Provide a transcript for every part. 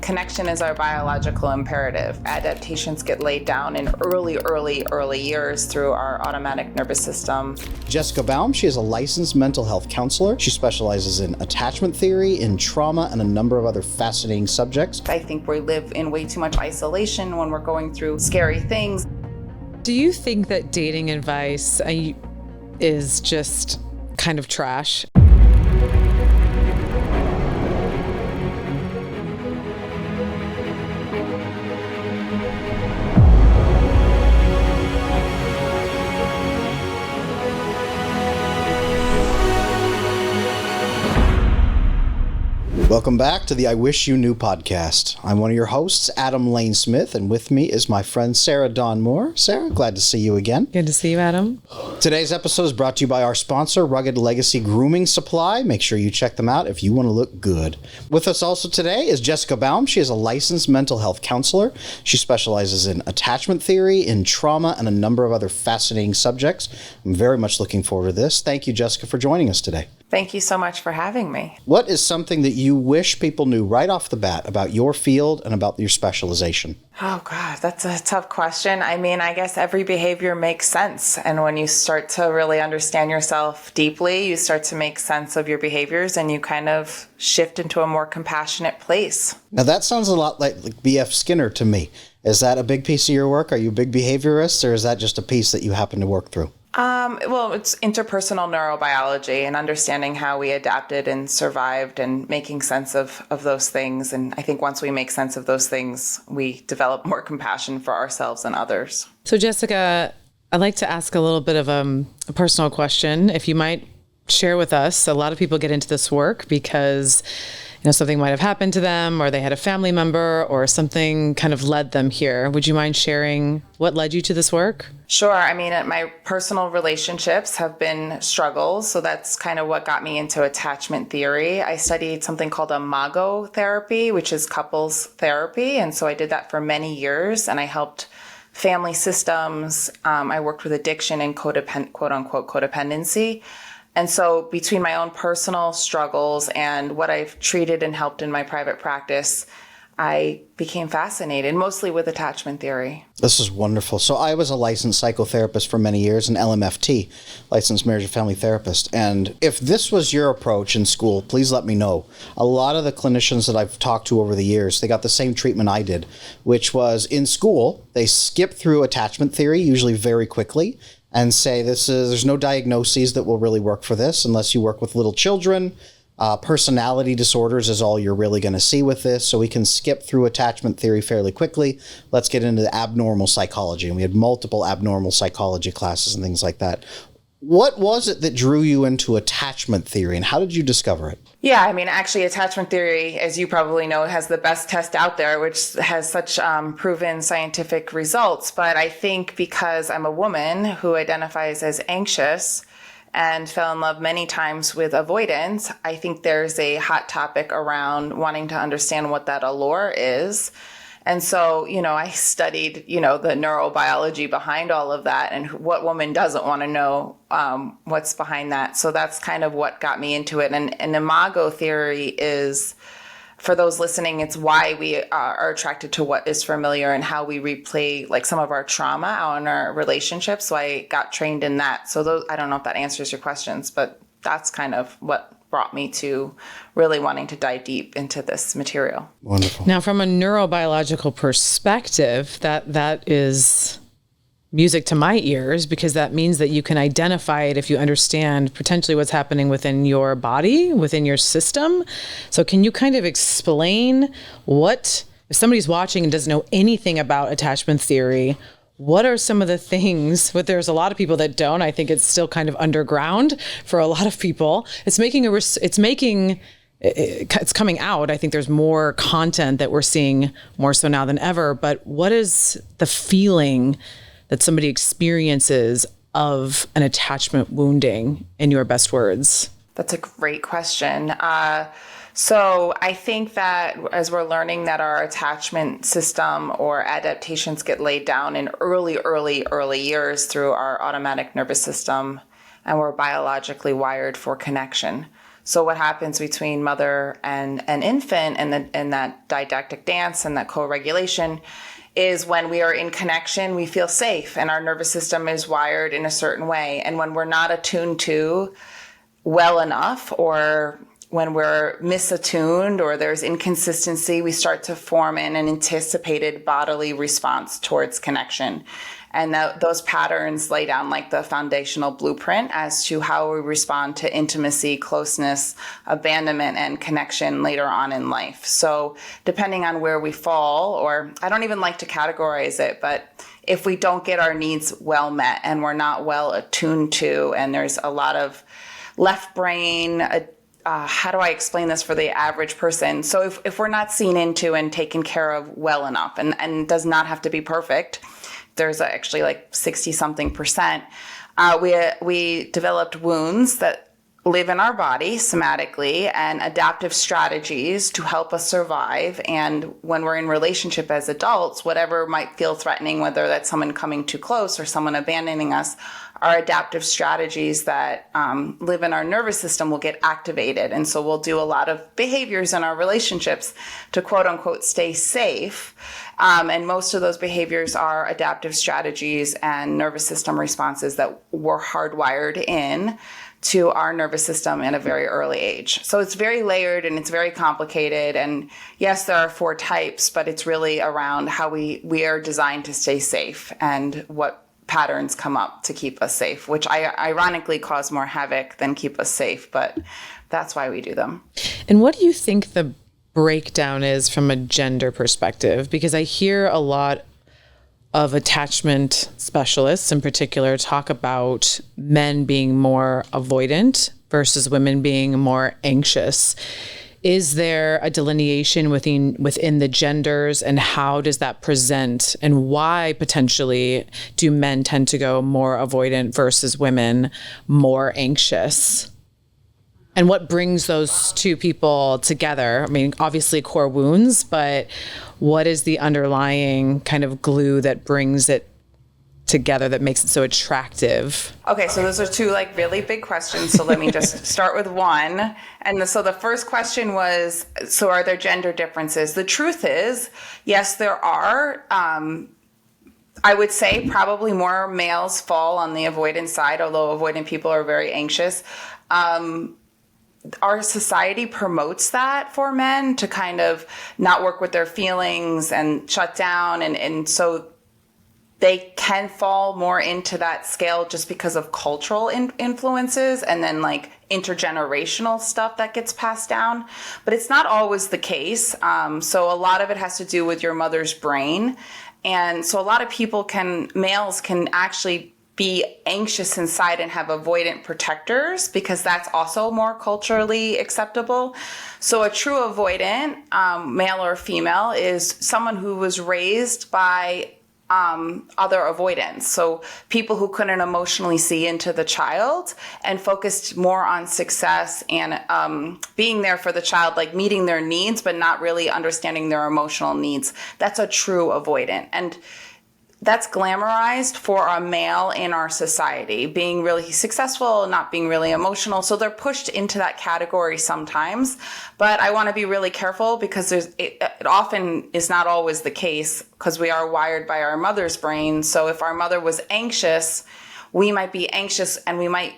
Connection is our biological imperative. Adaptations get laid down in early years through our automatic nervous system. Jessica Baum, she is a licensed mental health counselor. She specializes in attachment theory, in trauma, and a number of other fascinating subjects. I think we live in way too much isolation when we're going through scary things. Do you think that dating advice is just kind of trash? Welcome back to the I Wish You Knew podcast. I'm one of your hosts, Adam Lane Smith, and with me is my friend Sarah Dawn Moore. Sarah, glad to see you again. Good to see you, Adam. Today's episode is brought to you by our sponsor, Rugged Legacy Grooming Supply. Make sure you check them out if you want to look good. With us also today is Jessica Baum. She is a licensed mental health counselor. She specializes in attachment theory, in trauma, and a number of other fascinating subjects. I'm very much looking forward to this. Thank you, Jessica, for joining us today. Thank you so much for having me. What is something that you wish people knew right off the bat about your field and about your specialization? Oh, God, that's a tough question. I mean, I guess every behavior makes sense. And when you start to really understand yourself deeply, you start to make sense of your behaviors and you kind of shift into a more compassionate place. Now, that sounds a lot like B.F. Skinner to me. Is that a big piece of your work? Are you a big behaviorist, or is that just a piece that you happen to work through? Well, it's interpersonal neurobiology and understanding how we adapted and survived and making sense of those things. And I think once we make sense of those things, we develop more compassion for ourselves and others. So, Jessica, I'd like to ask a little bit of a personal question. If you might share with us, a lot of people get into this work because something might have happened to them, or they had a family member, or something kind of led them here. Would you mind sharing what led you to this work? Sure. I mean, my personal relationships have been struggles, so that's kind of what got me into attachment theory. I studied something called imago therapy, which is couples therapy, and so I did that for many years, and I helped family systems. I worked with addiction and quote-unquote codependency. And so between my own personal struggles and what I've treated and helped in my private practice, I became fascinated, mostly with attachment theory. This is wonderful. So I was a licensed psychotherapist for many years, an LMFT, licensed marriage and family therapist. And if this was your approach in school, please let me know. A lot of the clinicians that I've talked to over the years, they got the same treatment I did, which was in school, they skip through attachment theory, usually very quickly, and say there's no diagnoses that will really work for this unless you work with little children. Personality disorders is all you're really going to see with this. So we can skip through attachment theory fairly quickly. Let's get into the abnormal psychology. And we had multiple abnormal psychology classes and things like that. What was it that drew you into attachment theory, and how did you discover it? Yeah, I mean, actually, attachment theory, as you probably know, has the best test out there, which has such proven scientific results. But I think because I'm a woman who identifies as anxious and fell in love many times with avoidance, I think there's a hot topic around wanting to understand what that allure is. And so, I studied, the neurobiology behind all of that, and what woman doesn't want to know what's behind that. So that's kind of what got me into it. And imago theory is, for those listening, it's why we are attracted to what is familiar and how we replay like some of our trauma on our relationships. So I got trained in that. So I don't know if that answers your questions, but that's kind of what brought me to really wanting to dive deep into this material. Wonderful. Now, from a neurobiological perspective, that is music to my ears, because that means that you can identify it if you understand potentially what's happening within your body, within your system. So can you kind of explain if somebody's watching and doesn't know anything about attachment theory, what are some of the things, but there's a lot of people that don't. I think it's still kind of underground for a lot of people. It's coming out. I think there's more content that we're seeing more so now than ever. But what is the feeling that somebody experiences of an attachment wounding, in your best words? That's a great question. So I think that as we're learning that our attachment system or adaptations get laid down in early years through our automatic nervous system, and we're biologically wired for connection. So what happens between mother and an infant and that didactic dance and that co-regulation is when we are in connection, we feel safe and our nervous system is wired in a certain way. And when we're not attuned to well enough, or when we're misattuned or there's inconsistency, we start to form an anticipated bodily response towards connection. And those patterns lay down like the foundational blueprint as to how we respond to intimacy, closeness, abandonment, and connection later on in life. So depending on where we fall, or I don't even like to categorize it, but if we don't get our needs well met and we're not well attuned to, and there's a lot of left brain, how do I explain this for the average person? So if we're not seen into and taken care of well enough, and does not have to be perfect, there's actually like 60-something%, we developed wounds that live in our body somatically and adaptive strategies to help us survive. And when we're in relationship as adults, whatever might feel threatening, whether that's someone coming too close or someone abandoning us, our adaptive strategies that live in our nervous system will get activated. And so we'll do a lot of behaviors in our relationships to quote unquote stay safe. And most of those behaviors are adaptive strategies and nervous system responses that were hardwired in to our nervous system at a very early age. So it's very layered and it's very complicated. And yes, there are 4 types, but it's really around how we are designed to stay safe and what patterns come up to keep us safe, which ironically cause more havoc than keep us safe, but that's why we do them. And what do you think the breakdown is from a gender perspective? Because I hear a lot of attachment specialists in particular talk about men being more avoidant versus women being more anxious. Is there a delineation within the genders, and how does that present, and why potentially do men tend to go more avoidant versus women more anxious? And what brings those two people together? I mean, obviously core wounds, but what is the underlying kind of glue that brings it together that makes it so attractive? Okay, so those are 2 like really big questions. So let me just start with one. And so the first question was, so are there gender differences? The truth is, yes, there are. I would say probably more males fall on the avoidant side, although avoidant people are very anxious. Our society promotes that for men to kind of not work with their feelings and shut down. And so they can fall more into that scale just because of cultural influences and then like intergenerational stuff that gets passed down. But it's not always the case. So a lot of it has to do with your mother's brain. And so a lot of males can actually be anxious inside and have avoidant protectors because that's also more culturally acceptable. So a true avoidant, male or female, is someone who was raised by other avoidance. So people who couldn't emotionally see into the child and focused more on success and being there for the child, like meeting their needs, but not really understanding their emotional needs. That's a true avoidant. And that's glamorized for a male in our society, being really successful, not being really emotional. So they're pushed into that category sometimes. But I want to be really careful because it often is not always the case because we are wired by our mother's brain. So if our mother was anxious, we might be anxious and we might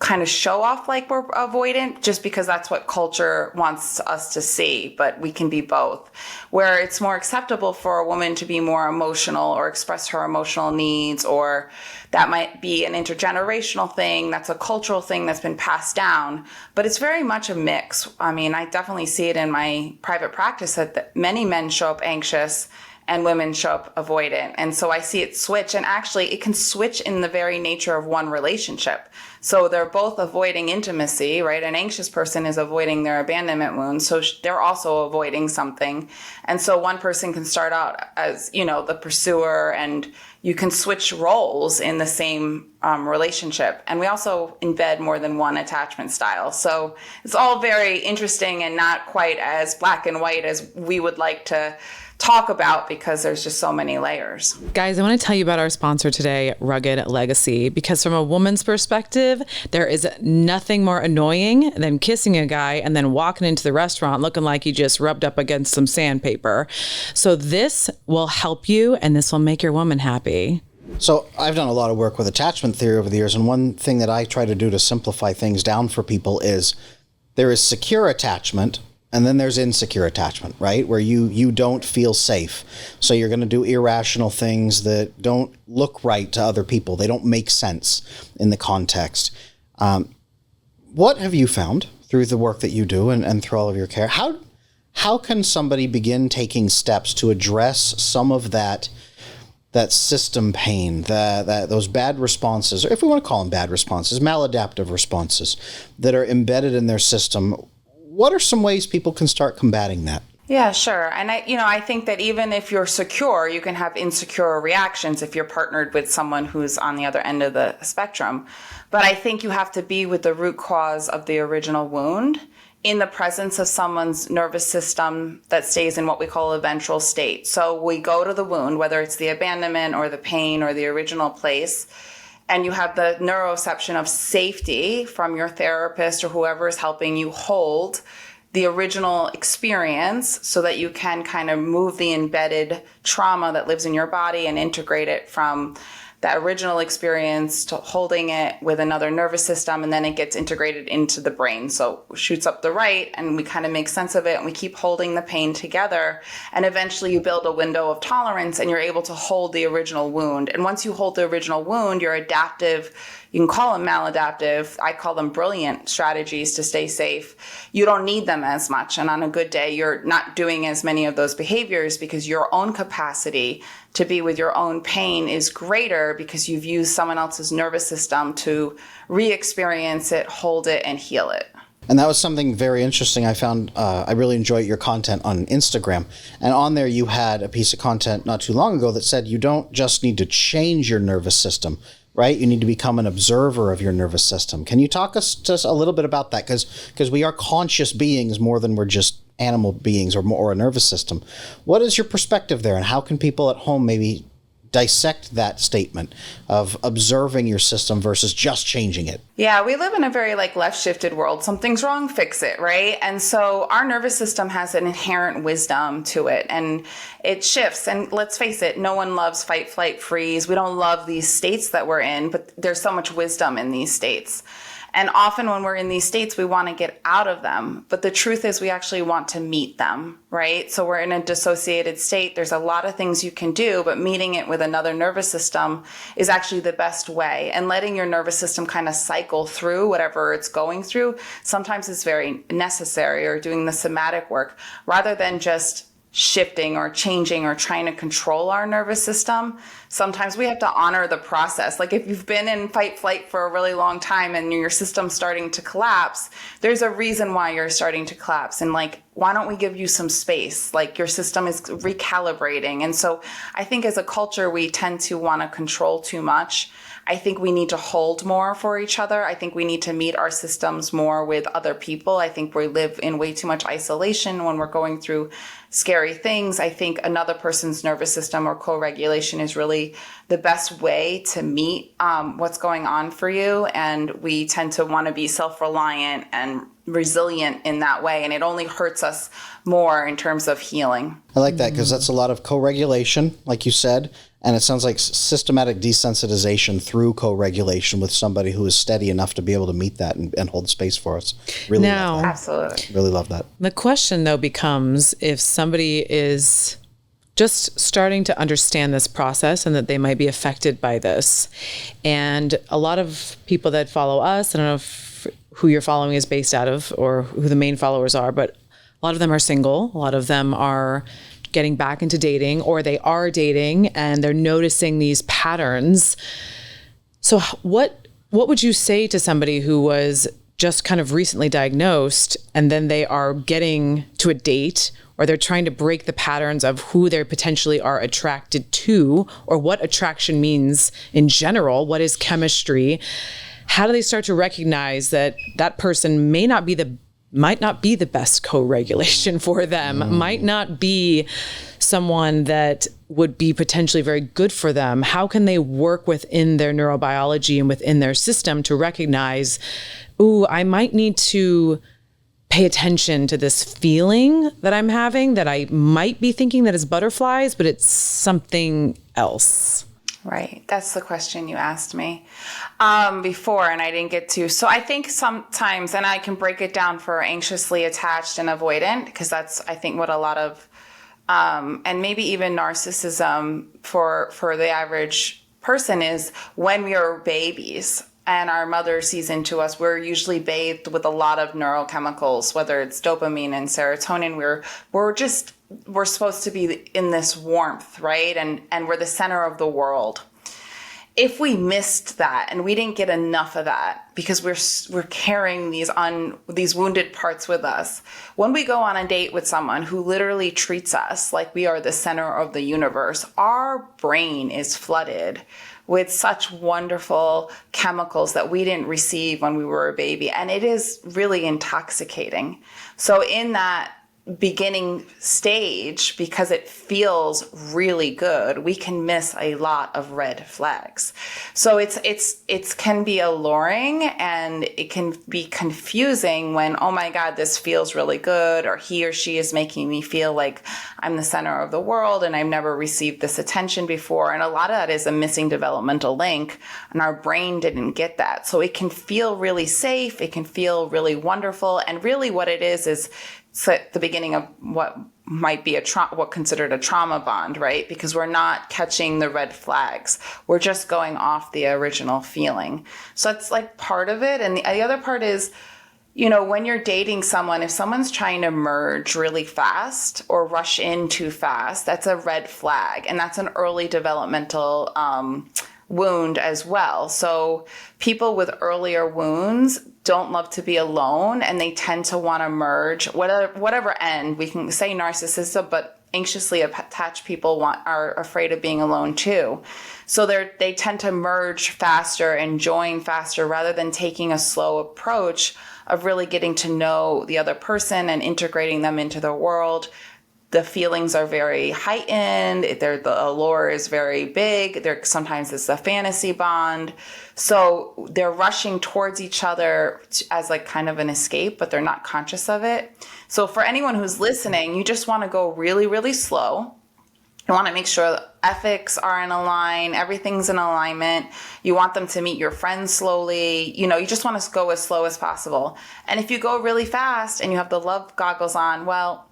kind of show off like we're avoidant just because that's what culture wants us to see, but we can be both. Where it's more acceptable for a woman to be more emotional or express her emotional needs, or that might be an intergenerational thing, that's a cultural thing that's been passed down, but it's very much a mix. I mean, I definitely see it in my private practice that many men show up anxious and women show up avoidant. And so I see it switch, and actually it can switch in the very nature of one relationship. So they're both avoiding intimacy, right? An anxious person is avoiding their abandonment wound. So they're also avoiding something. And so one person can start out as, the pursuer, and you can switch roles in the same relationship. And we also embed more than one attachment style. So it's all very interesting and not quite as black and white as we would like to talk about because there's just so many layers. Guys, I want to tell you about our sponsor today, Rugged Legacy, because from a woman's perspective, perspective, there is nothing more annoying than kissing a guy and then walking into the restaurant looking like you just rubbed up against some sandpaper. So this will help you, and this will make your woman happy. So I've done a lot of work with attachment theory over the years, and one thing that I try to do to simplify things down for people is there is secure attachment, and then there's insecure attachment, right? Where you don't feel safe. So you're going to do irrational things that don't look right to other people. They don't make sense in the context. What have you found through the work that you do and through all of your care? How can somebody begin taking steps to address some of that system pain, those bad responses, or if we want to call them bad responses, maladaptive responses that are embedded in their system? What are some ways people can start combating that? Yeah, sure. And I think that even if you're secure, you can have insecure reactions if you're partnered with someone who's on the other end of the spectrum. But I think you have to be with the root cause of the original wound in the presence of someone's nervous system that stays in what we call a ventral state. So we go to the wound, whether it's the abandonment or the pain or the original place, and you have the neuroception of safety from your therapist or whoever is helping you hold the original experience so that you can kind of move the embedded trauma that lives in your body and integrate it from that original experience to holding it with another nervous system, and then it gets integrated into the brain. So it shoots up the right, and we kind of make sense of it, and we keep holding the pain together. And eventually you build a window of tolerance, and you're able to hold the original wound. And once you hold the original wound, you're adaptive. You can call them maladaptive. I call them brilliant strategies to stay safe. You don't need them as much. And on a good day, you're not doing as many of those behaviors because your own capacity to be with your own pain is greater because you've used someone else's nervous system to re-experience it, hold it, and heal it. And that was something very interesting. I found, I really enjoyed your content on Instagram. And on there, you had a piece of content not too long ago that said you don't just need to change your nervous system, right? You need to become an observer of your nervous system. Can you talk us just a little bit about that? Because we are conscious beings more than we're just animal beings or a nervous system. What is your perspective there, and how can people at home maybe dissect that statement of observing your system versus just changing it? Yeah, we live in a very left-shifted world. Something's wrong, fix it, right? And so our nervous system has an inherent wisdom to it, and it shifts. And let's face it, no one loves fight, flight, freeze. We don't love these states that we're in, but there's so much wisdom in these states. And often when we're in these states, we want to get out of them. But the truth is we actually want to meet them, right? So we're in a dissociated state. There's a lot of things you can do, but meeting it with another nervous system is actually the best way. And letting your nervous system kind of cycle through whatever it's going through sometimes is very necessary, or doing the somatic work rather than just shifting or changing or trying to control our nervous system. Sometimes we have to honor the process. Like if you've been in fight flight for a really long time and your system's starting to collapse, there's a reason why you're starting to collapse. And why don't we give you some space? Your system is recalibrating. And so I think as a culture, we tend to want to control too much. I think we need to hold more for each other. I think we need to meet our systems more with other people. I think we live in way too much isolation when we're going through scary things. I think another person's nervous system or co-regulation is really the best way to meet what's going on for you. And we tend to want to be self-reliant and resilient in that way. And it only hurts us more in terms of healing. I like that because that's a lot of co-regulation, like you said. And it sounds like systematic desensitization through co-regulation with somebody who is steady enough to be able to meet that and hold space for us. Really love that. Absolutely. Really love that. The question, though, becomes if somebody is just starting to understand this process and that they might be affected by this. And a lot of people that follow us, I don't know who you're following is based out of or who the main followers are, but a lot of them are single. A lot of them are getting back into dating, or they are dating and they're noticing these patterns. So what would you say to somebody who was just kind of recently diagnosed and then they are getting to a date, or they're trying to break the patterns of who they potentially are attracted to, or what attraction means in general? What is chemistry? How do they start to recognize that that person might not be the best co-regulation for them, might not be someone that would be potentially very good for them, how can they work within their neurobiology and within their system to recognize, ooh, I might need to pay attention to this feeling that I'm having that I might be thinking that is butterflies, but it's something else? Right. That's the question you asked me before, and I didn't get to. So I think sometimes, and I can break it down for anxiously attached and avoidant, because that's, I think, what a lot of, and maybe even narcissism for the average person is when we are babies and our mother sees into us, we're usually bathed with a lot of neurochemicals, whether it's dopamine and serotonin. We're supposed to be in this warmth, right? And we're the center of the world. If we missed that and we didn't get enough of that because we're carrying these wounded parts with us, when we go on a date with someone who literally treats us like we are the center of the universe, our brain is flooded with such wonderful chemicals that we didn't receive when we were a baby. And it is really intoxicating. So in that beginning stage, because it feels really good, we can miss a lot of red flags. So it can be alluring and it can be confusing when, oh my God, this feels really good, or he or she is making me feel like I'm the center of the world and I've never received this attention before. And a lot of that is a missing developmental link, and our brain didn't get that. So it can feel really safe, it can feel really wonderful, and really what it is it's at the beginning of what might be what considered a trauma bond, right? Because we're not catching the red flags. We're just going off the original feeling. So it's like part of it. And the other part is, when you're dating someone, if someone's trying to merge really fast or rush in too fast, that's a red flag. And that's an early developmental wound as well. So people with earlier wounds don't love to be alone, and they tend to want to merge whatever end. We can say narcissism, but anxiously attached people are afraid of being alone too. So they tend to merge faster and join faster rather than taking a slow approach of really getting to know the other person and integrating them into the world. The feelings are very heightened. The allure is very big. Sometimes it's a fantasy bond. So they're rushing towards each other as like kind of an escape, but they're not conscious of it. So for anyone who's listening, you just want to go really, really slow. You want to make sure ethics are in line, everything's in alignment. You want them to meet your friends slowly. You just want to go as slow as possible. And if you go really fast and you have the love goggles on, well,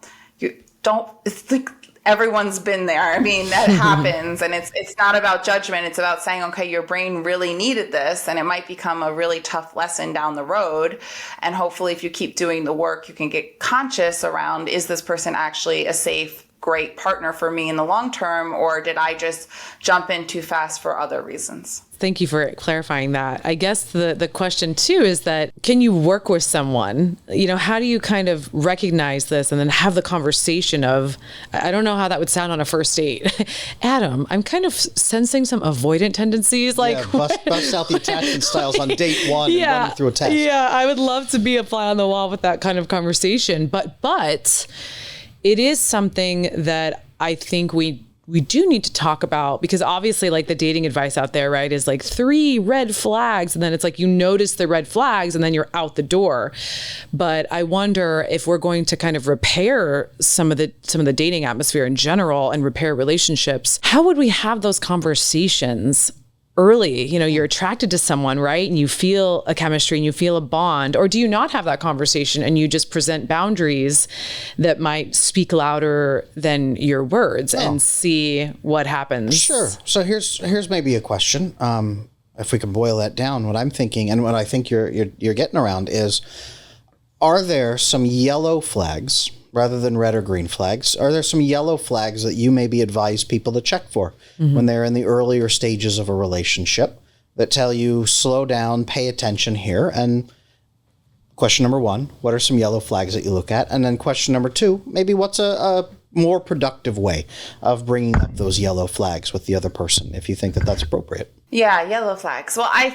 it's like everyone's been there. I mean, that happens, and it's not about judgment. It's about saying, okay, your brain really needed this, and it might become a really tough lesson down the road. And hopefully if you keep doing the work, you can get conscious around, is this person actually a safe, great partner for me in the long term, or did I just jump in too fast for other reasons? Thank you for clarifying that. I guess the question too is that, can you work with someone? How do you kind of recognize this and then have the conversation of, I don't know how that would sound on a first date. Adam, I'm kind of sensing some avoidant tendencies. Like bust out the attachment styles on date one and run them through a test. Yeah, I would love to be a fly on the wall with that kind of conversation. But it is something that I think we do need to talk about, because obviously like the dating advice out there, right, is like 3 red flags. And then it's like you notice the red flags and then you're out the door. But I wonder if we're going to kind of repair some of the dating atmosphere in general and repair relationships. How would we have those conversations early? You're attracted to someone, right? And you feel a chemistry and you feel a bond. Or do you not have that conversation and you just present boundaries that might speak louder than your words and see what happens? Sure. So here's maybe a question. If we can boil that down, what I'm thinking and what I think you're getting around is, are there some yellow flags rather than red or green flags? Are there some yellow flags that you maybe advise people to check for when they're in the earlier stages of a relationship that tell you, slow down, pay attention here? And question number 1, what are some yellow flags that you look at? And then question number 2, maybe what's a more productive way of bringing up those yellow flags with the other person, if you think that that's appropriate. Yeah, yellow flags. Well, I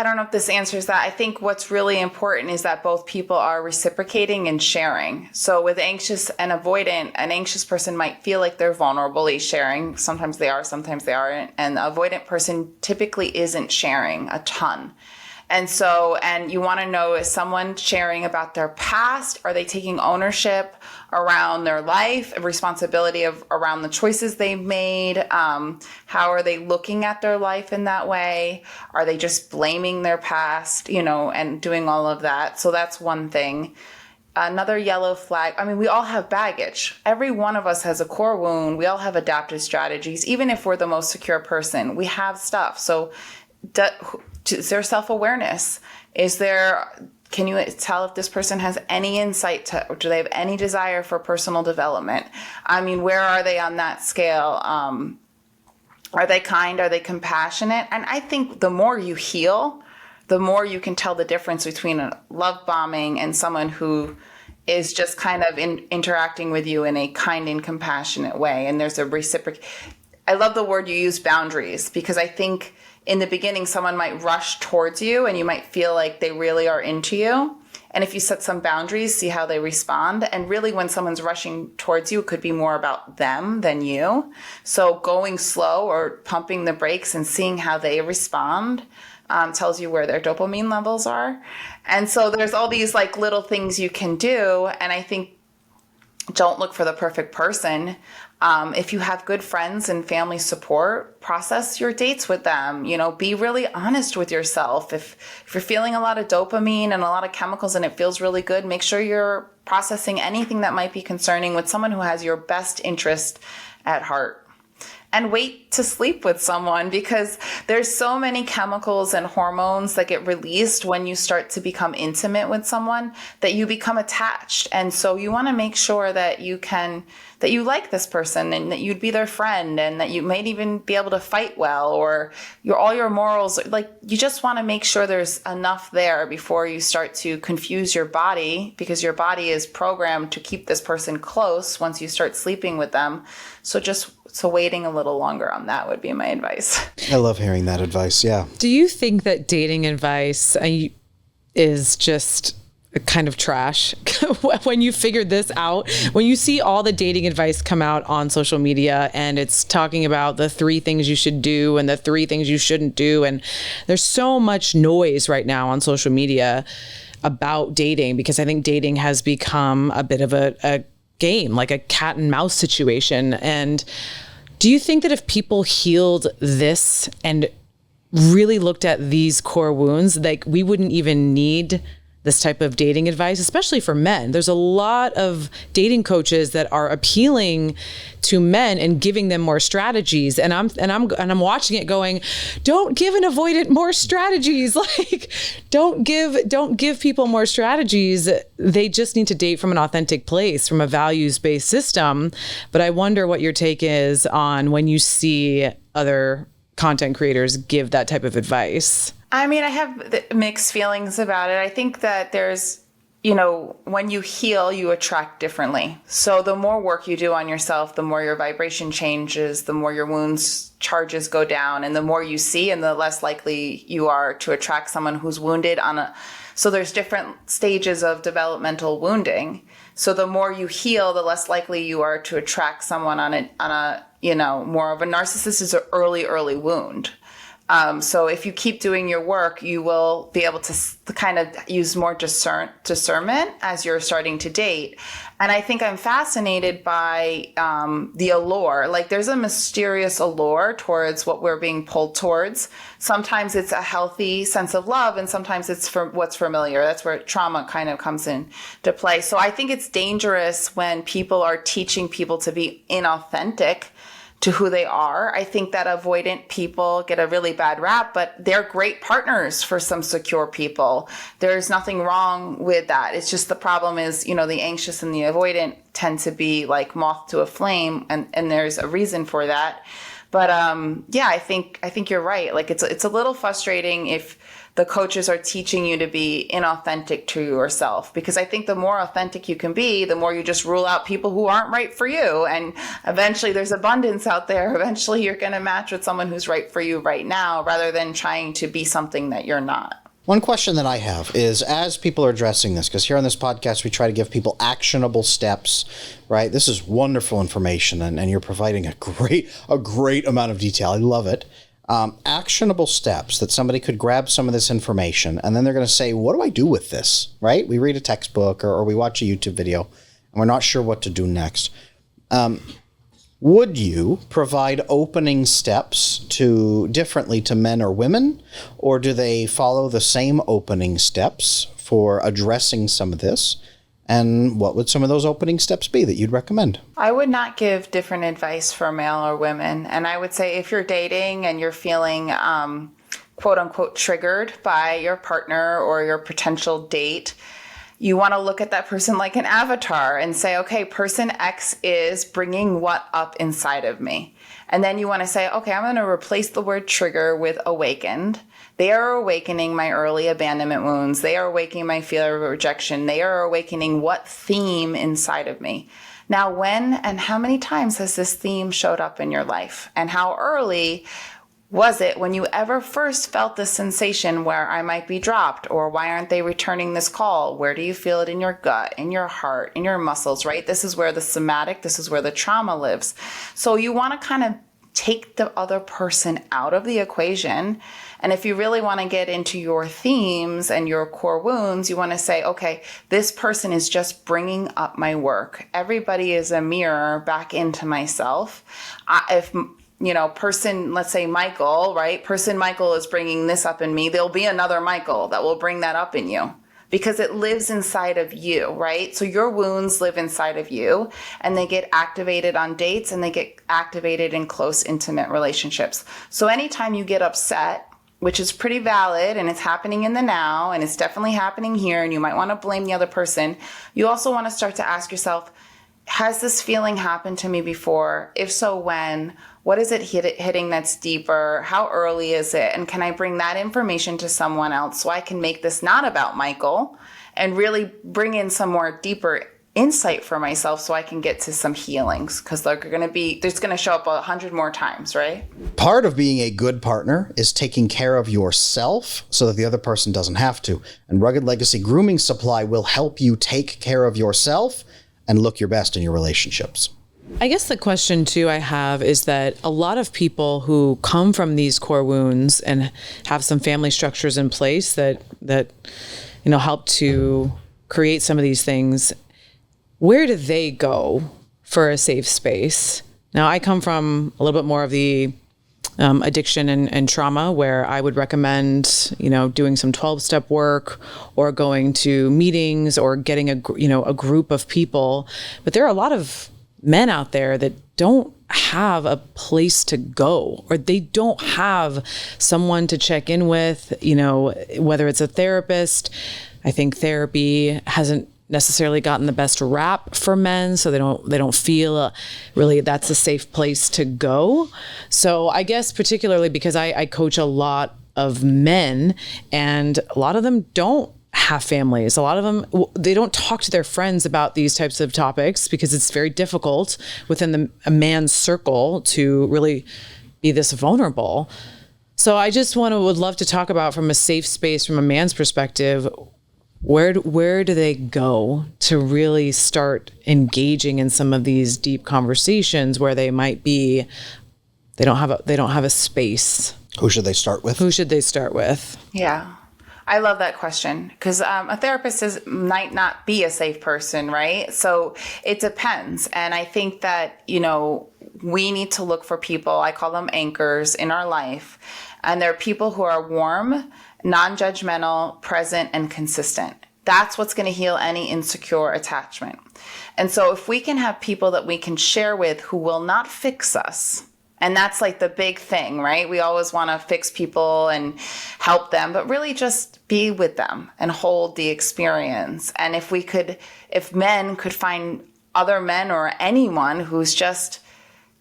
don't know if this answers that. I think what's really important is that both people are reciprocating and sharing. So with anxious and avoidant, an anxious person might feel like they're vulnerably sharing. Sometimes they are, sometimes they aren't. And the avoidant person typically isn't sharing a ton. And you want to know, is someone sharing about their past? Are they taking ownership around their life, responsibility around the choices they've made? How are they looking at their life in that way? Are they just blaming their past, and doing all of that? So that's one thing. Another yellow flag. I mean, we all have baggage. Every one of us has a core wound. We all have adaptive strategies. Even if we're the most secure person, we have stuff. So is there self-awareness? Can you tell if this person has any insight or do they have any desire for personal development? I mean, where are they on that scale? Are they kind? Are they compassionate? And I think the more you heal, the more you can tell the difference between a love bombing and someone who is just kind of interacting with you in a kind and compassionate way. And there's a I love the word you use, boundaries, because I think in the beginning, someone might rush towards you and you might feel like they really are into you. And if you set some boundaries, see how they respond. And really, when someone's rushing towards you, it could be more about them than you. So going slow or pumping the brakes and seeing how they respond tells you where their dopamine levels are. And so there's all these like little things you can do. And I think don't look for the perfect person. If you have good friends and family support, process your dates with them. Be really honest with yourself. If you're feeling a lot of dopamine and a lot of chemicals and it feels really good, make sure you're processing anything that might be concerning with someone who has your best interest at heart. And wait to sleep with someone, because there's so many chemicals and hormones that get released when you start to become intimate with someone that you become attached. And so you want to make sure that you like this person and that you'd be their friend and that you might even be able to fight well, or all your morals. Like, you just want to make sure there's enough there before you start to confuse your body, because your body is programmed to keep this person close once you start sleeping with them. So waiting a little longer on that would be my advice. I love hearing that advice. Yeah. Do you think that dating advice is just kind of trash when you figured this out? When you see all the dating advice come out on social media and it's talking about the 3 things you should do and the 3 things you shouldn't do, and there's so much noise right now on social media about dating, because I think dating has become a bit of a game, like a cat and mouse situation. And do you think that if people healed this and really looked at these core wounds, like, we wouldn't even need this type of dating advice, especially for men? There's a lot of dating coaches that are appealing to men and giving them more strategies. And I'm watching it going, don't give an avoidant more strategies. Like, don't give people more strategies. They just need to date from an authentic place, from a values-based system. But I wonder what your take is on when you see other content creators give that type of advice. I mean, I have mixed feelings about it. I think that there's, when you heal, you attract differently. So the more work you do on yourself, the more your vibration changes, the more your wounds charges go down, and the more you see, and the less likely you are to attract someone who's wounded so there's different stages of developmental wounding. So the more you heal, the less likely you are to attract someone on a more of a narcissist early wound. So if you keep doing your work, you will be able to kind of use more discernment as you're starting to date. And I think I'm fascinated by the allure. Like, there's a mysterious allure towards what we're being pulled towards. Sometimes it's a healthy sense of love, and sometimes it's for what's familiar. That's where trauma kind of comes into play. So I think it's dangerous when people are teaching people to be inauthentic to who they are. I think that avoidant people get a really bad rap, but they're great partners for some secure people. There's nothing wrong with that. It's just the problem is, the anxious and the avoidant tend to be like moth to a flame, and there's a reason for that. But yeah, I think you're right. Like it's a little frustrating if the coaches are teaching you to be inauthentic to yourself, because I think the more authentic you can be, the more you just rule out people who aren't right for you. And eventually there's abundance out there. Eventually you're going to match with someone who's right for you right now, rather than trying to be something that you're not. One question that I have is, as people are addressing this, because here on this podcast, we try to give people actionable steps, right? This is wonderful information, and you're providing a great amount of detail. I love it. Actionable steps that somebody could grab some of this information, and then they're going to say, what do I do with this, right? We read a textbook or we watch a YouTube video, and we're not sure what to do next. Would you provide opening steps differently to men or women, or do they follow the same opening steps for addressing some of this? And what would some of those opening steps be that you'd recommend? I would not give different advice for male or women. And I would say if you're dating and you're feeling quote unquote triggered by your partner or your potential date, you want to look at that person like an avatar and say, okay, person X is bringing what up inside of me? And then you want to say, okay, I'm going to replace the word trigger with awakened. They are awakening my early abandonment wounds. They are awakening my fear of rejection. They are awakening what theme inside of me. Now, when and how many times has this theme showed up in your life? And how early was it when you ever first felt the sensation where I might be dropped, or why aren't they returning this call? Where do you feel it in your gut, in your heart, in your muscles, right? This is where the somatic, this is where the trauma lives. So you want to kind of take the other person out of the equation. And if you really want to get into your themes and your core wounds, you want to say, okay, this person is just bringing up my work. Everybody is a mirror back into myself. Person, let's say Michael, right? Person Michael is bringing this up in me. There'll be another Michael that will bring that up in you, because it lives inside of you, right? So your wounds live inside of you, and they get activated on dates, and they get activated in close, intimate relationships. So anytime you get upset, which is pretty valid, and it's happening in the now, and it's definitely happening here, and you might want to blame the other person, you also want to start to ask yourself, has this feeling happened to me before? If so, when? What is it hitting that's deeper? How early is it? And can I bring that information to someone else so I can make this not about Michael and really bring in some more deeper insight for myself so I can get to some healings? Because there's going to show up 100 more times, right? Part of being a good partner is taking care of yourself so that the other person doesn't have to. And Rugged Legacy Grooming Supply will help you take care of yourself and look your best in your relationships. I guess the question too I have is that a lot of people who come from these core wounds and have some family structures in place that help to create some of these things, where do they go for a safe space? Now, I come from a little bit more of the addiction and trauma, where I would recommend, doing some 12-step work or going to meetings or getting a group of people. But there are a lot of men out there that don't have a place to go, or they don't have someone to check in with, whether it's a therapist. I think therapy hasn't necessarily gotten the best rap for men, so they don't feel really that's a safe place to go. So I guess particularly because I coach a lot of men, and a lot of them don't have families. A lot of them, they don't talk to their friends about these types of topics because it's very difficult within a man's circle to really be this vulnerable. So I just would love to talk about, from a safe space, from a man's perspective, where do they go to really start engaging in some of these deep conversations where they might be, they don't have a space. Who should they start with? Yeah. I love that question, because a therapist might not be a safe person, right? So it depends. And I think that, we need to look for people, I call them anchors in our life. And they're people who are warm, non-judgmental, present, and consistent. That's what's going to heal any insecure attachment. And so if we can have people that we can share with who will not fix us, and that's like the big thing, right? We always want to fix people and help them, but really just be with them and hold the experience. And if men could find other men or anyone who's just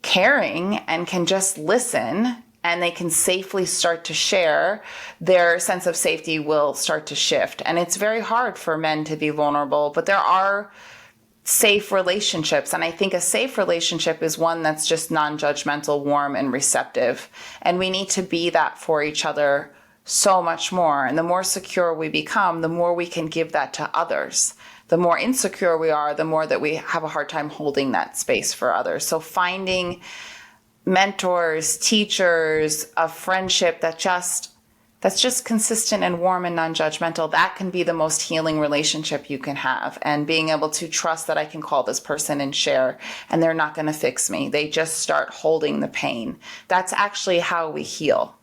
caring and can just listen, and they can safely start to share, their sense of safety will start to shift. And it's very hard for men to be vulnerable, but there are safe relationships. And I think a safe relationship is one that's just non-judgmental, warm, and receptive. And we need to be that for each other so much more. And the more secure we become, the more we can give that to others. The more insecure we are, the more that we have a hard time holding that space for others. So finding mentors, teachers, a friendship that's just consistent and warm and non-judgmental, that can be the most healing relationship you can have. And being able to trust that I can call this person and share, and they're not going to fix me. They just start holding the pain. That's actually how we heal.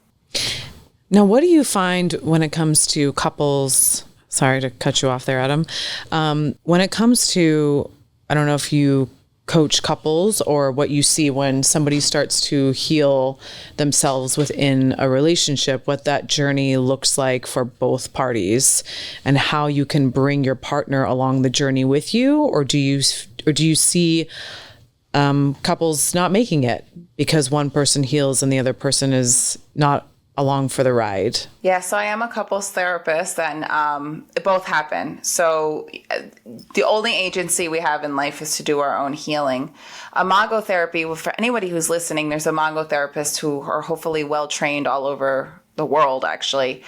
Now, what do you find when it comes to couples? Sorry to cut you off there, Adam. When it comes to, I don't know if you coach couples or what you see when somebody starts to heal themselves within a relationship, what that journey looks like for both parties, and how you can bring your partner along the journey with you, or do you see couples not making it because one person heals and the other person is not along for the ride? Yeah, so I am a couples therapist, and it both happen. So the only agency we have in life is to do our own healing. Imago therapy, for anybody who's listening, there's imago therapists who are hopefully well trained all over the world, actually.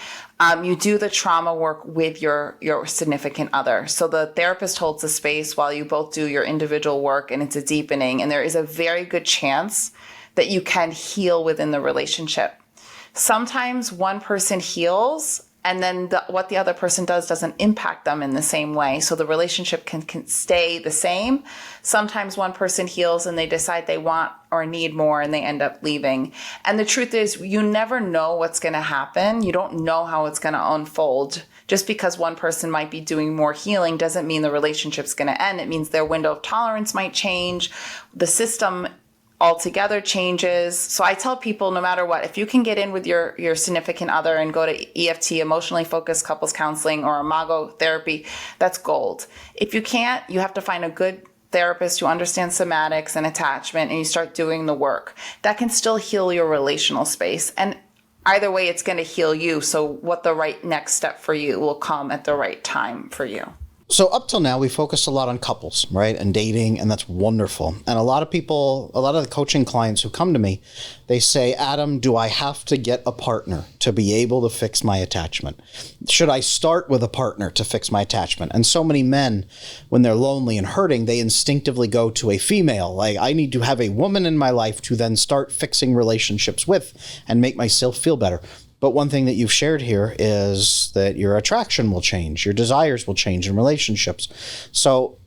You do the trauma work with your significant other. So the therapist holds the space while you both do your individual work, and it's a deepening. And there is a very good chance that you can heal within the relationship. Sometimes one person heals, and then what the other person does doesn't impact them in the same way. So the relationship can stay the same. Sometimes one person heals and they decide they want or need more, and they end up leaving. And the truth is, you never know what's going to happen. You don't know how it's going to unfold. Just because one person might be doing more healing doesn't mean the relationship's going to end. It means their window of tolerance might change. The system altogether changes. So I tell people, no matter what, if you can get in with your significant other and go to EFT, emotionally focused couples counseling, or imago therapy, that's gold. If you can't, you have to find a good therapist who understands somatics and attachment, and you start doing the work. That can still heal your relational space. And either way, it's going to heal you. So what the right next step for you will come at the right time for you. So up till now, we focused a lot on couples, right? And dating, and that's wonderful. And a lot of the coaching clients who come to me, they say, Adam, do I have to get a partner to be able to fix my attachment? Should I start with a partner to fix my attachment? And so many men, when they're lonely and hurting, they instinctively go to a female. Like, I need to have a woman in my life to then start fixing relationships with and make myself feel better. But one thing that you've shared here is that your attraction will change, your desires will change in relationships. So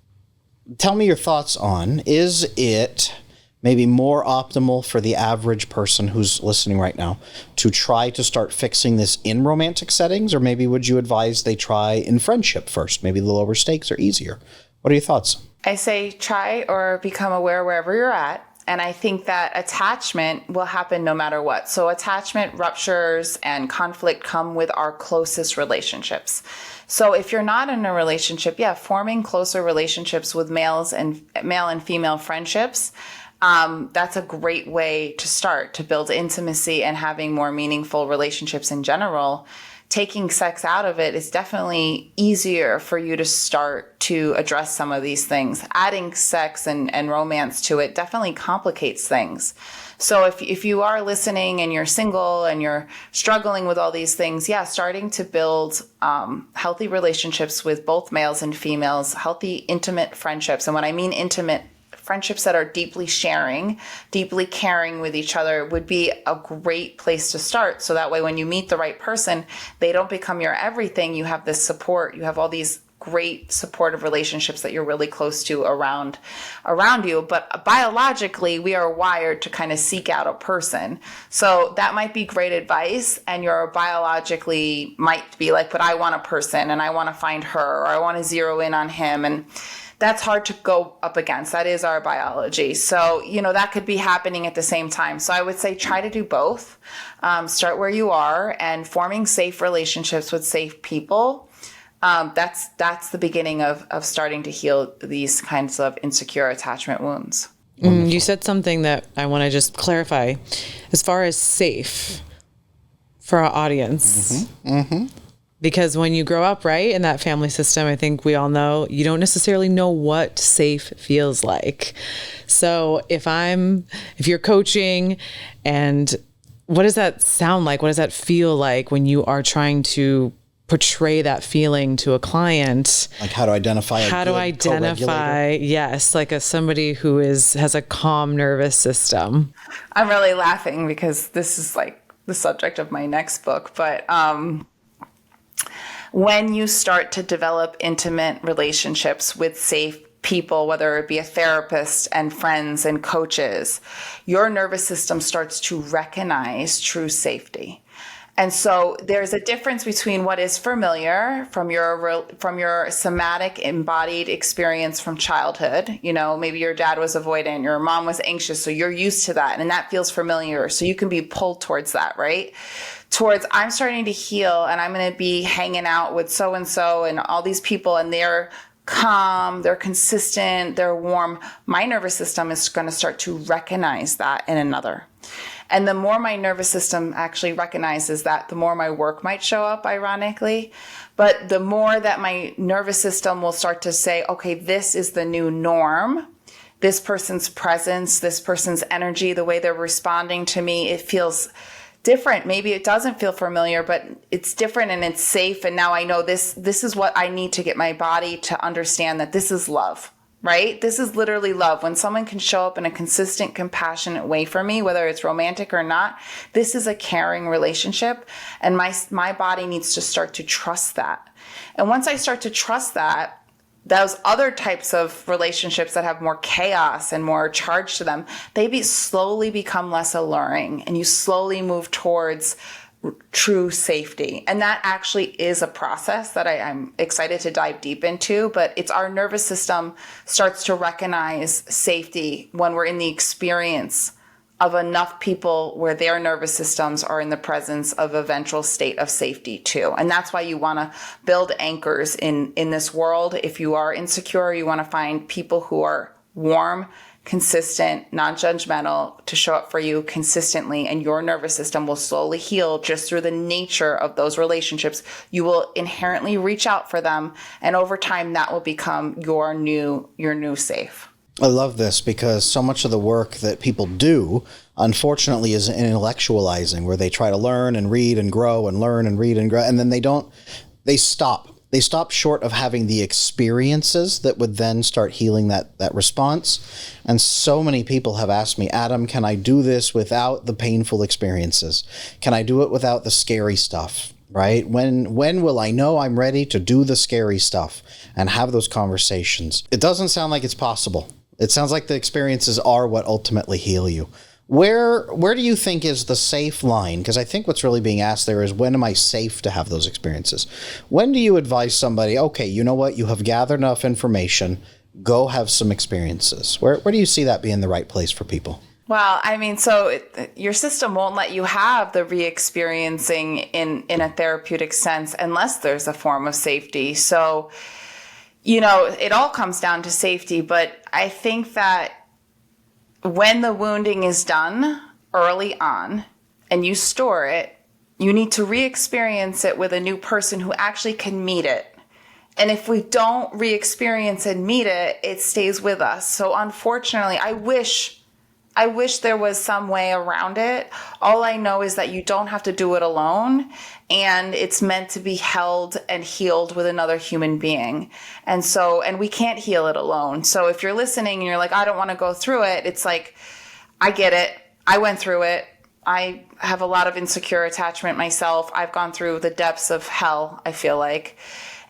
tell me your thoughts on, is it maybe more optimal for the average person who's listening right now to try to start fixing this in romantic settings? Or maybe would you advise they try in friendship first? Maybe the lower stakes are easier. What are your thoughts? I say try or become aware wherever you're at. And I think that attachment will happen no matter what. So attachment, ruptures, and conflict come with our closest relationships. So if you're not in a relationship, forming closer relationships with male and female friendships, that's a great way to start to build intimacy and having more meaningful relationships in general. Taking sex out of it is definitely easier for you to start to address some of these things. Adding sex and romance to it definitely complicates things. So if you are listening and you're single and you're struggling with all these things, starting to build healthy relationships with both males and females, healthy, intimate friendships. And when I mean intimate, friendships that are deeply sharing, deeply caring with each other would be a great place to start. So that way, when you meet the right person, they don't become your everything. You have this support. You have all these great supportive relationships that you're really close to around you. But biologically, we are wired to kind of seek out a person. So that might be great advice. And you're biologically might be like, but I want a person and I want to find her, or I want to zero in on him. And that's hard to go up against. That is our biology. So, that could be happening at the same time. So I would say try to do both. Start where you are, and forming safe relationships with safe people. That's the beginning of starting to heal these kinds of insecure attachment wounds. You said something that I want to just clarify. As far as safe for our audience. Because when you grow up, right, in that family system, I think we all know, you don't necessarily know what safe feels like. So if you're coaching, and what does that sound like? What does that feel like when you are trying to portray that feeling to a client? Like how to identify yes, like somebody who has a calm nervous system. I'm really laughing because this is like the subject of my next book, but when you start to develop intimate relationships with safe people, whether it be a therapist and friends and coaches, your nervous system starts to recognize true safety. And so there's a difference between what is familiar from your somatic embodied experience from childhood. You know, maybe your dad was avoidant, your mom was anxious, so you're used to that, and that feels familiar. So you can be pulled towards that, right? Towards, I'm starting to heal and I'm going to be hanging out with so-and-so and all these people, and they're calm, they're consistent, they're warm. My nervous system is going to start to recognize that in another. And the more my nervous system actually recognizes that, the more my work might show up, ironically. But the more that my nervous system will start to say, okay, this is the new norm. This person's presence, this person's energy, the way they're responding to me, it feels different. Maybe it doesn't feel familiar, but it's different and it's safe. And now I know this is what I need to get my body to understand, that this is love. Right? This is literally love. When someone can show up in a consistent, compassionate way for me, whether it's romantic or not, this is a caring relationship. And my body needs to start to trust that. And once I start to trust that, those other types of relationships that have more chaos and more charge to them, they slowly become less alluring, and you slowly move towards true safety. And that actually is a process that I'm excited to dive deep into, but it's our nervous system starts to recognize safety when we're in the experience of enough people where their nervous systems are in the presence of eventual state of safety too. And that's why you want to build anchors in this world. If you are insecure, you want to find people who are warm, consistent, non-judgmental, to show up for you consistently, and your nervous system will slowly heal just through the nature of those relationships. You will inherently reach out for them, and over time that will become your new safe. I love this, because so much of the work that people do, unfortunately, is intellectualizing, where they try to learn and read and grow and learn and read and grow, and then they stop. They stop short of having the experiences that would then start healing that response. And so many people have asked me, Adam, can I do this without the painful experiences? Can I do it without the scary stuff? Right? When will I know I'm ready to do the scary stuff and have those conversations? It doesn't sound like it's possible. It sounds like the experiences are what ultimately heal you. Where do you think is the safe line? Because I think what's really being asked there is, when am I safe to have those experiences? When do you advise somebody, okay, you know what, you have gathered enough information, go have some experiences? Where do you see that being the right place for people? Well, I mean, your system won't let you have the re-experiencing in a therapeutic sense unless there's a form of safety. So, you know, it all comes down to safety, but I think that when the wounding is done early on and you store it, you need to re-experience it with a new person who actually can meet it. And if we don't re-experience and meet it, it stays with us. So unfortunately, I wish there was some way around it. All I know is that you don't have to do it alone, and it's meant to be held and healed with another human being. And we can't heal it alone. So if you're listening and you're like, I don't want to go through it, it's like, I get it. I went through it. I have a lot of insecure attachment myself. I've gone through the depths of hell, I feel like.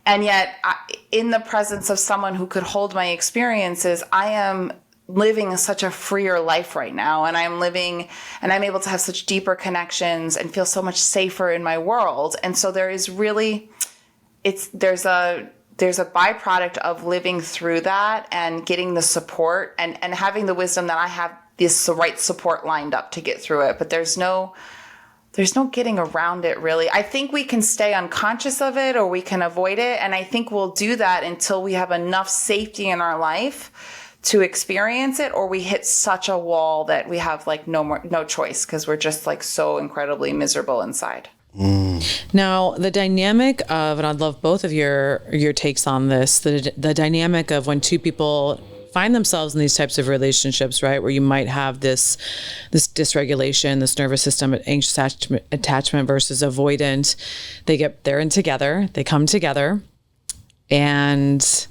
And yet, in the presence of someone who could hold my experiences, I am living such a freer life right now, and I'm able to have such deeper connections and feel so much safer in my world. And so there's a byproduct of living through that and getting the support and having the wisdom that I have the right support lined up to get through it. But there's no getting around it, really. I think we can stay unconscious of it, or we can avoid it. And I think we'll do that until we have enough safety in our life to experience it, or we hit such a wall that we have like no choice because we're just like so incredibly miserable inside. Now, the dynamic of, and I'd love both of your takes on this, the dynamic of when two people find themselves in these types of relationships, right, where you might have this dysregulation, this nervous system, anxious attachment versus avoidant. They're in together, they come together, and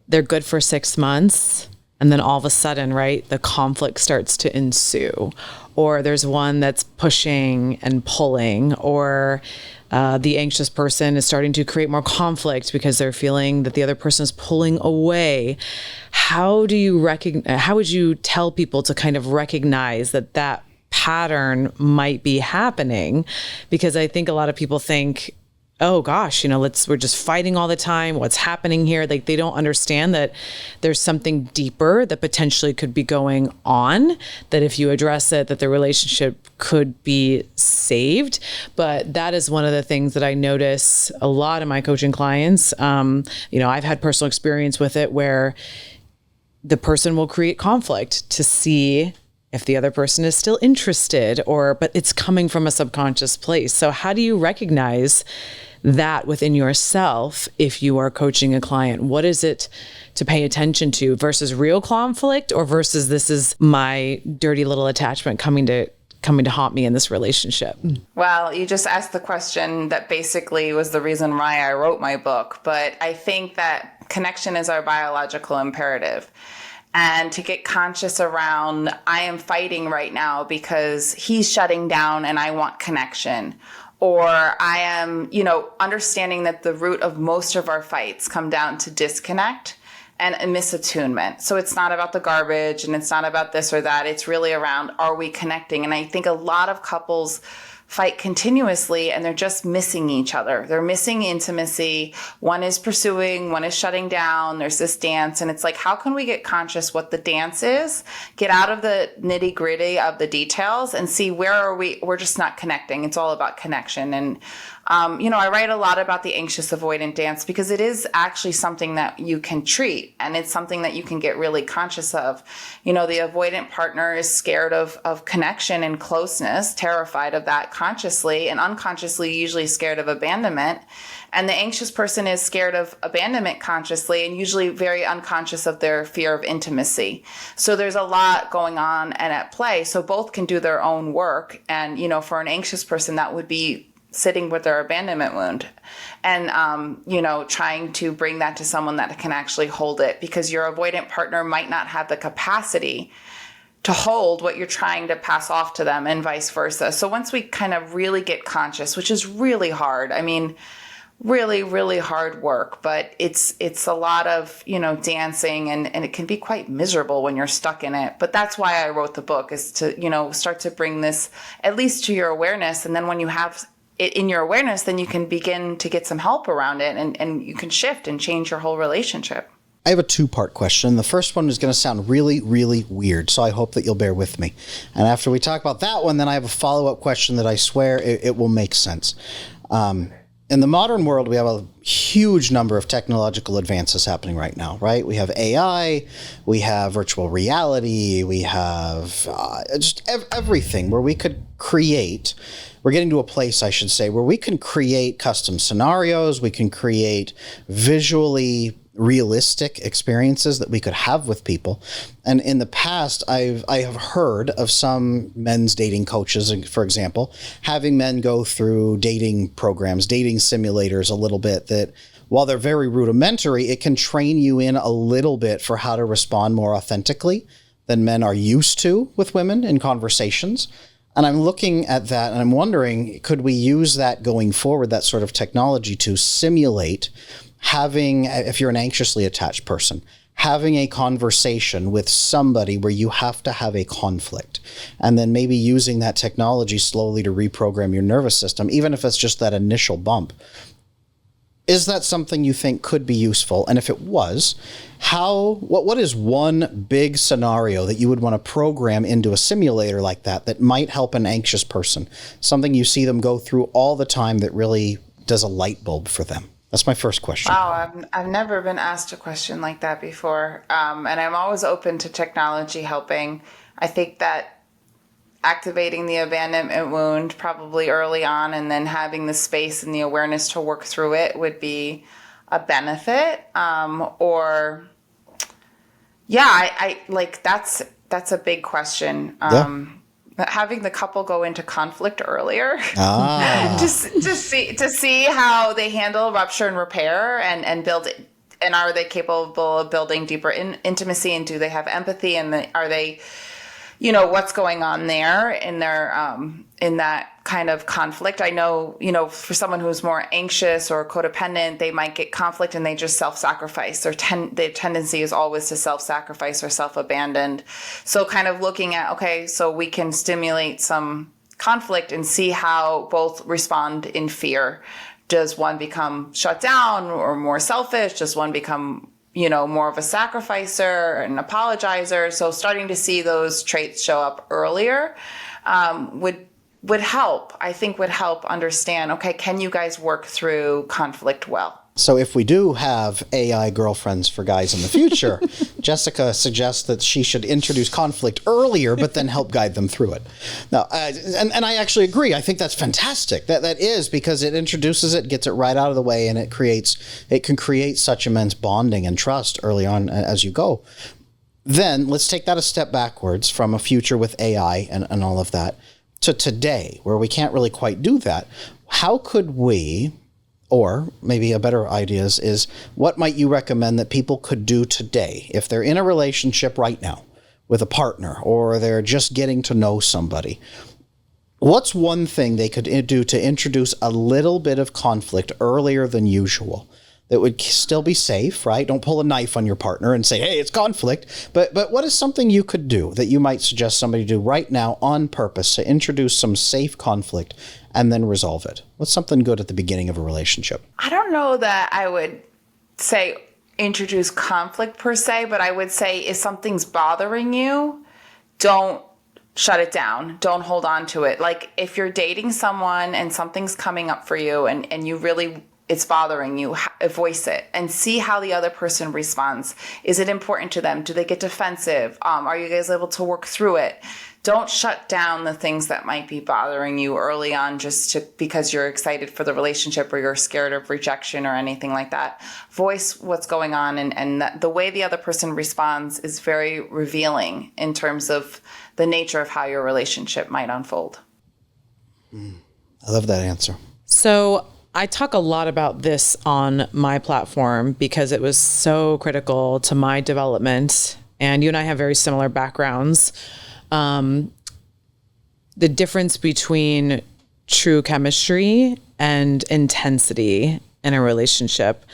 they're good for 6 months. And then all of a sudden, right, the conflict starts to ensue. Or there's one that's pushing and pulling, or the anxious person is starting to create more conflict because they're feeling that the other person is pulling away. How would you tell people to kind of recognize that pattern might be happening? Because I think a lot of people think, oh gosh, we're just fighting all the time. What's happening here? Like, they don't understand that there's something deeper that potentially could be going on, that if you address it, that the relationship could be saved. But that is one of the things that I notice a lot in my coaching clients. I've had personal experience with it where the person will create conflict to see if the other person is still interested, but it's coming from a subconscious place. So how do you recognize that within yourself if you are coaching a client? What is it to pay attention to versus real conflict, or versus this is my dirty little attachment coming to haunt me in this relationship? Well, you just asked the question that basically was the reason why I wrote my book. But I think that connection is our biological imperative. And to get conscious around, I am fighting right now because he's shutting down and I want connection. Or I am, understanding that the root of most of our fights come down to disconnect and a misattunement. So it's not about the garbage and it's not about this or that. It's really around, are we connecting? And I think a lot of couples fight continuously and they're just missing each other. They're missing intimacy. One is pursuing, one is shutting down. There's this dance. And it's like, how can we get conscious what the dance is, get out of the nitty gritty of the details and see where are we're just not connecting. It's all about connection. And, I write a lot about the anxious avoidant dance because it is actually something that you can treat, and it's something that you can get really conscious of. The avoidant partner is scared of connection and closeness, terrified of that consciously, and unconsciously usually scared of abandonment. And the anxious person is scared of abandonment consciously and usually very unconscious of their fear of intimacy. So there's a lot going on and at play. So both can do their own work. And, for an anxious person, that would be sitting with their abandonment wound and, trying to bring that to someone that can actually hold it, because your avoidant partner might not have the capacity to hold what you're trying to pass off to them, and vice versa. So once we kind of really get conscious, which is really hard, really, really hard work, but it's a lot of, dancing and it can be quite miserable when you're stuck in it. But that's why I wrote the book, is to, start to bring this at least to your awareness. And then when you have it in your awareness, then you can begin to get some help around it, and you can shift and change your whole relationship. I have a two-part question. The first one is going to sound really, really weird, so I hope that you'll bear with me. And after we talk about that one, then I have a follow-up question that I swear it will make sense. In the modern world, we have a huge number of technological advances happening right now, right? We have AI, we have virtual reality, we have just everything where we could create. We're getting to a place, I should say, where we can create custom scenarios, we can create visually realistic experiences that we could have with people. And in the past, I have heard of some men's dating coaches, for example, having men go through dating programs, dating simulators a little bit, that while they're very rudimentary, it can train you in a little bit for how to respond more authentically than men are used to with women in conversations. And I'm looking at that and I'm wondering, could we use that going forward, that sort of technology, to simulate having, if you're an anxiously attached person, having a conversation with somebody where you have to have a conflict, and then maybe using that technology slowly to reprogram your nervous system, even if it's just that initial bump. Is that something you think could be useful? And if it was, what is one big scenario that you would want to program into a simulator like that might help an anxious person? Something you see them go through all the time that really does a light bulb for them. That's my first question. Wow, I've never been asked a question like that before. And I'm always open to technology helping. I think that activating the abandonment wound probably early on and then having the space and the awareness to work through it would be a benefit. I like that's a big question. Having the couple go into conflict earlier, just to see how they handle rupture and repair and build it, and are they capable of building deeper intimacy, and do they have empathy, and are they, what's going on there in their in that kind of conflict. I know, for someone who's more anxious or codependent, they might get conflict and they just self-sacrifice. Their tendency is always to self-sacrifice or self-abandon. So kind of looking at, okay, so we can stimulate some conflict and see how both respond in fear. Does one become shut down or more selfish? Does one become more of a sacrificer, an apologizer? So starting to see those traits show up earlier would help. I think would help understand, okay, can you guys work through conflict well? So if we do have AI girlfriends for guys in the future, Jessica suggests that she should introduce conflict earlier, but then help guide them through it. Now, and I actually agree. I think that's fantastic. That is, because it introduces it, gets it right out of the way, and it can create such immense bonding and trust early on as you go. Then let's take that a step backwards from a future with AI and all of that to today, where we can't really quite do that. How could we, or maybe a better idea is what might you recommend that people could do today if they're in a relationship right now with a partner, or they're just getting to know somebody? What's one thing they could do to introduce a little bit of conflict earlier than usual that would still be safe, right? Don't pull a knife on your partner and say, hey, it's conflict. But what is something you could do that you might suggest somebody do right now on purpose to introduce some safe conflict and then resolve it? What's something good at the beginning of a relationship? I don't know that I would say introduce conflict per se, but I would say if something's bothering you, don't shut it down. Don't hold on to it. Like if you're dating someone and something's coming up for you and you really, it's bothering you, voice it and see how the other person responds. Is it important to them? Do they get defensive? Are you guys able to work through it? Don't shut down the things that might be bothering you early on because you're excited for the relationship or you're scared of rejection or anything like that. Voice what's going on, and the way the other person responds is very revealing in terms of the nature of how your relationship might unfold. I love that answer. So I talk a lot about this on my platform because it was so critical to my development. And you and I have very similar backgrounds. The difference between true chemistry and intensity in a relationship.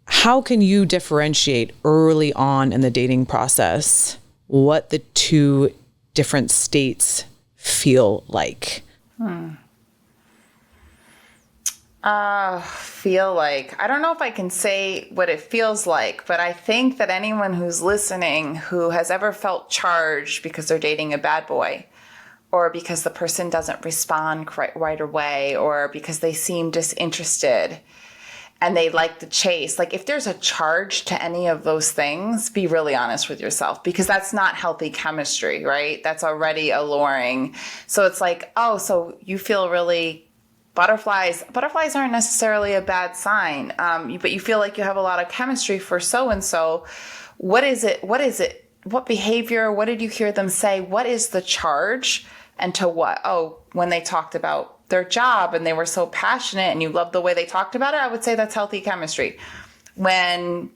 How can you differentiate early on in the dating process what the two different states feel like? Feel like, I don't know if I can say what it feels like, but I think that anyone who's listening who has ever felt charged because they're dating a bad boy, or because the person doesn't respond right away, or because they seem disinterested and they like the chase, like if there's a charge to any of those things, be really honest with yourself, because that's not healthy chemistry, right? That's already alluring. So it's like, oh, so you feel really butterflies aren't necessarily a bad sign, but you feel like you have a lot of chemistry for so-and-so. What is it? What behavior? What did you hear them say? What is the charge? And to what? Oh, when they talked about their job and they were so passionate and you loved the way they talked about it, I would say that's healthy chemistry. When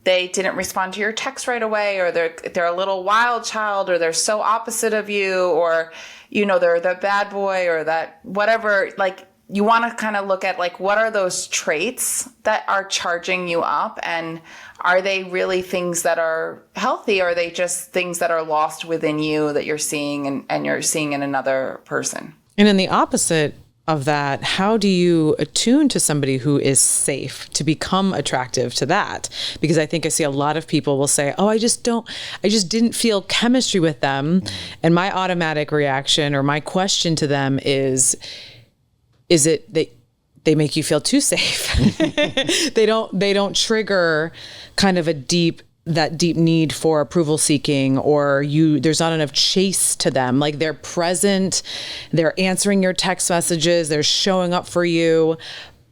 they didn't respond to your text right away, or they're a little wild child, or they're so opposite of you, or, they're the bad boy, or that whatever, like, you want to kind of look at like, what are those traits that are charging you up? And are they really things that are healthy? Or are they just things that are lost within you that you're seeing and you're seeing in another person? And in the opposite of that, how do you attune to somebody who is safe to become attractive to that? Because I think I see a lot of people will say, oh, I just didn't feel chemistry with them. And my automatic reaction or my question to them is it that they make you feel too safe. They don't trigger kind of that deep need for approval seeking, or there's not enough chase to them. Like, they're present, they're answering your text messages, they're showing up for you,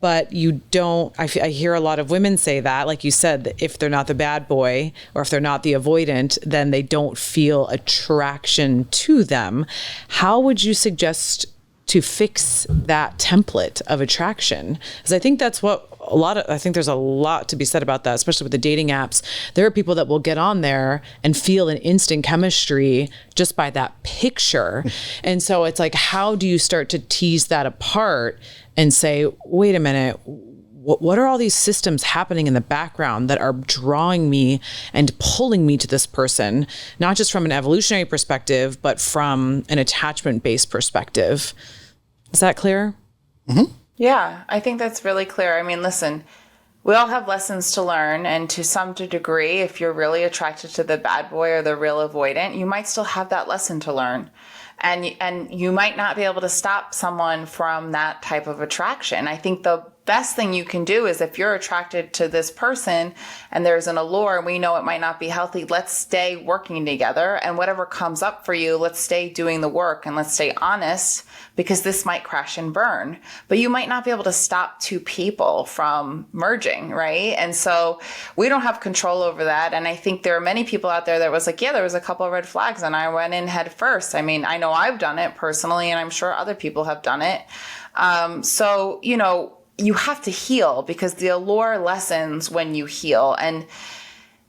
but you don't, I hear a lot of women say that, like you said, if they're not the bad boy or if they're not the avoidant, then they don't feel attraction to them. How would you suggest to fix that template of attraction? Because I think that's what I think there's a lot to be said about that, especially with the dating apps. There are people that will get on there and feel an instant chemistry just by that picture. And so it's like, how do you start to tease that apart and say, wait a minute, what are all these systems happening in the background that are drawing me and pulling me to this person, not just from an evolutionary perspective, but from an attachment-based perspective? Is that clear? Mm-hmm. Yeah, I think that's really clear. I mean, listen, we all have lessons to learn, and to some degree, if you're really attracted to the bad boy or the real avoidant, you might still have that lesson to learn. And you might not be able to stop someone from that type of attraction. I think the best thing you can do is, if you're attracted to this person and there's an allure and we know it might not be healthy, let's stay working together, and whatever comes up for you, let's stay doing the work and let's stay honest, because this might crash and burn. But you might not be able to stop two people from merging, right? And so we don't have control over that. And I think there are many people out there that was like, yeah, there was a couple of red flags and I went in head first. I mean, I know I've done it personally, and I'm sure other people have done it. So, you have to heal, because the allure lessens when you heal. And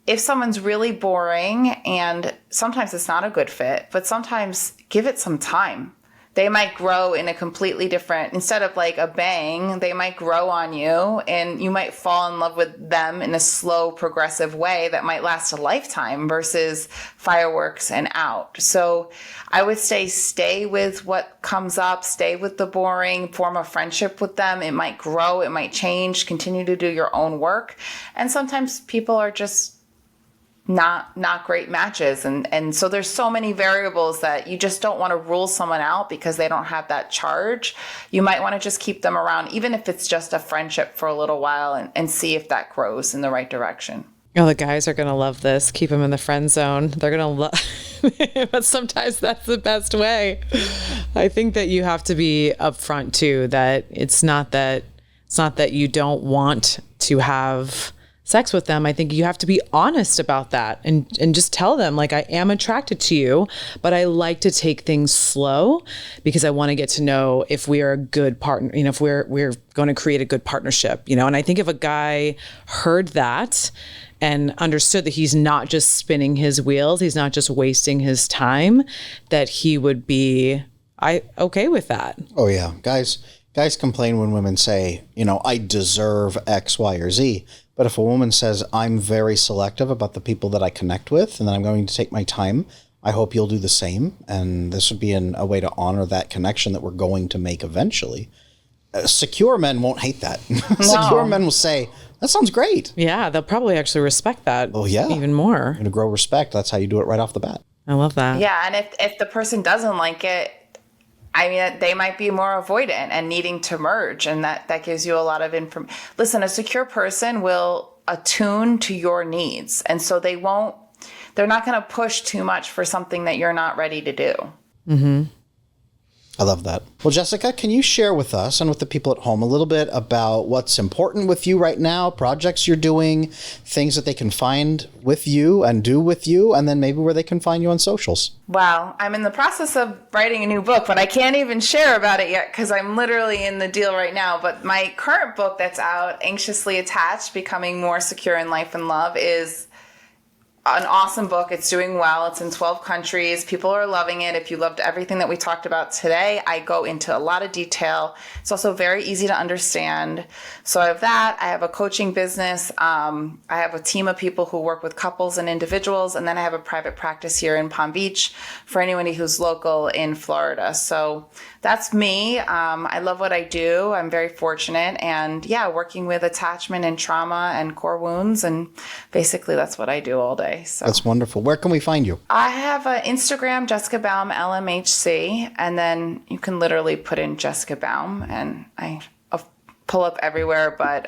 if someone's really boring, and sometimes it's not a good fit, but sometimes give it some time. They might grow in a completely different, instead of like a bang, they might grow on you, and you might fall in love with them in a slow, progressive way that might last a lifetime versus fireworks and out. So I would say stay with what comes up, stay with the boring, form a friendship with them. It might grow, it might change, continue to do your own work. And sometimes people are just not great matches. And so there's so many variables that you just don't want to rule someone out because they don't have that charge. You might want to just keep them around, even if it's just a friendship for a little while, and see if that grows in the right direction. Oh, the guys are going to love this. Keep them in the friend zone. They're going to love, but sometimes that's the best way. I think that you have to be upfront too, that it's not that you don't want to have sex with them. I think you have to be honest about that and just tell them, like, I am attracted to you, but I like to take things slow because I want to get to know if we are a good partner, if we're going to create a good partnership, and I think if a guy heard that and understood that he's not just spinning his wheels, he's not just wasting his time, that he would be okay with that. Oh yeah. Guys complain when women say, I deserve X, Y, or Z. But if a woman says, I'm very selective about the people that I connect with, and that I'm going to take my time, I hope you'll do the same. And this would be a way to honor that connection that we're going to make eventually. Secure men won't hate that. No. Secure men will say, that sounds great. Yeah, they'll probably actually respect that. Oh, yeah. Even more. And to grow respect, that's how you do it right off the bat. I love that. Yeah, and if the person doesn't like it, I mean, they might be more avoidant and needing to merge, and that gives you a lot of information. Listen, a secure person will attune to your needs, and so they're not going to push too much for something that you're not ready to do. Mm-hmm. I love that. Well, Jessica, can you share with us and with the people at home a little bit about what's important with you right now, projects you're doing, things that they can find with you and do with you, and then maybe where they can find you on socials? Wow. I'm in the process of writing a new book, but I can't even share about it yet because I'm literally in the deal right now. But my current book that's out, Anxiously Attached, Becoming More Secure in Life and Love, is an awesome book. It's doing well. It's in 12 countries. People are loving it. If you loved everything that we talked about today, I go into a lot of detail. It's also very easy to understand. So I have that. I have a coaching business. I have a team of people who work with couples and individuals. And then I have a private practice here in Palm Beach for anyone who's local in Florida. So that's me. I love what I do. I'm very fortunate. And yeah, working with attachment and trauma and core wounds. And basically that's what I do all day. So that's wonderful. Where can we find you? I have an Instagram, Jessica Baum, LMHC. And then you can literally put in Jessica Baum and I pull up everywhere, but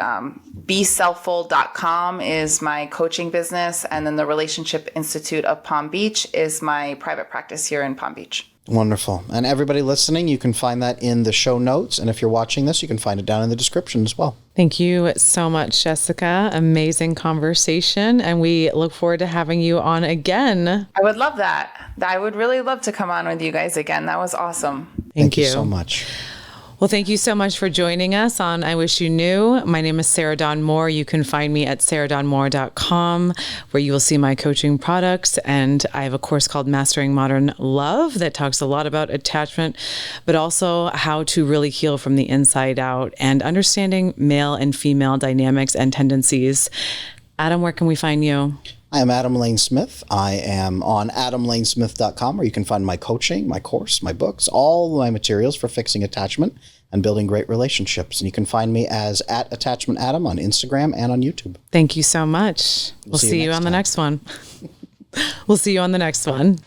beselfful.com is my coaching business. And then the Relationship Institute of Palm Beach is my private practice here in Palm Beach. Wonderful. And everybody listening, you can find that in the show notes. And if you're watching this, you can find it down in the description as well. Thank you so much, Jessica. Amazing conversation. And we look forward to having you on again. I would love that. I would really love to come on with you guys again. That was awesome. Thank you so much. Well, thank you so much for joining us on I Wish You Knew. My name is Sarah Dawn Moore. You can find me at sarahdawnmoore.com, where you will see my coaching products. And I have a course called Mastering Modern Love that talks a lot about attachment, but also how to really heal from the inside out and understanding male and female dynamics and tendencies. Adam, where can we find you? I am Adam Lane Smith. I am on adamlanesmith.com, where you can find my coaching, my course, my books, all my materials for fixing attachment and building great relationships. And you can find me as @AttachmentAdam on Instagram and on YouTube. Thank you so much. We'll see you on the next one. We'll see you on the next one.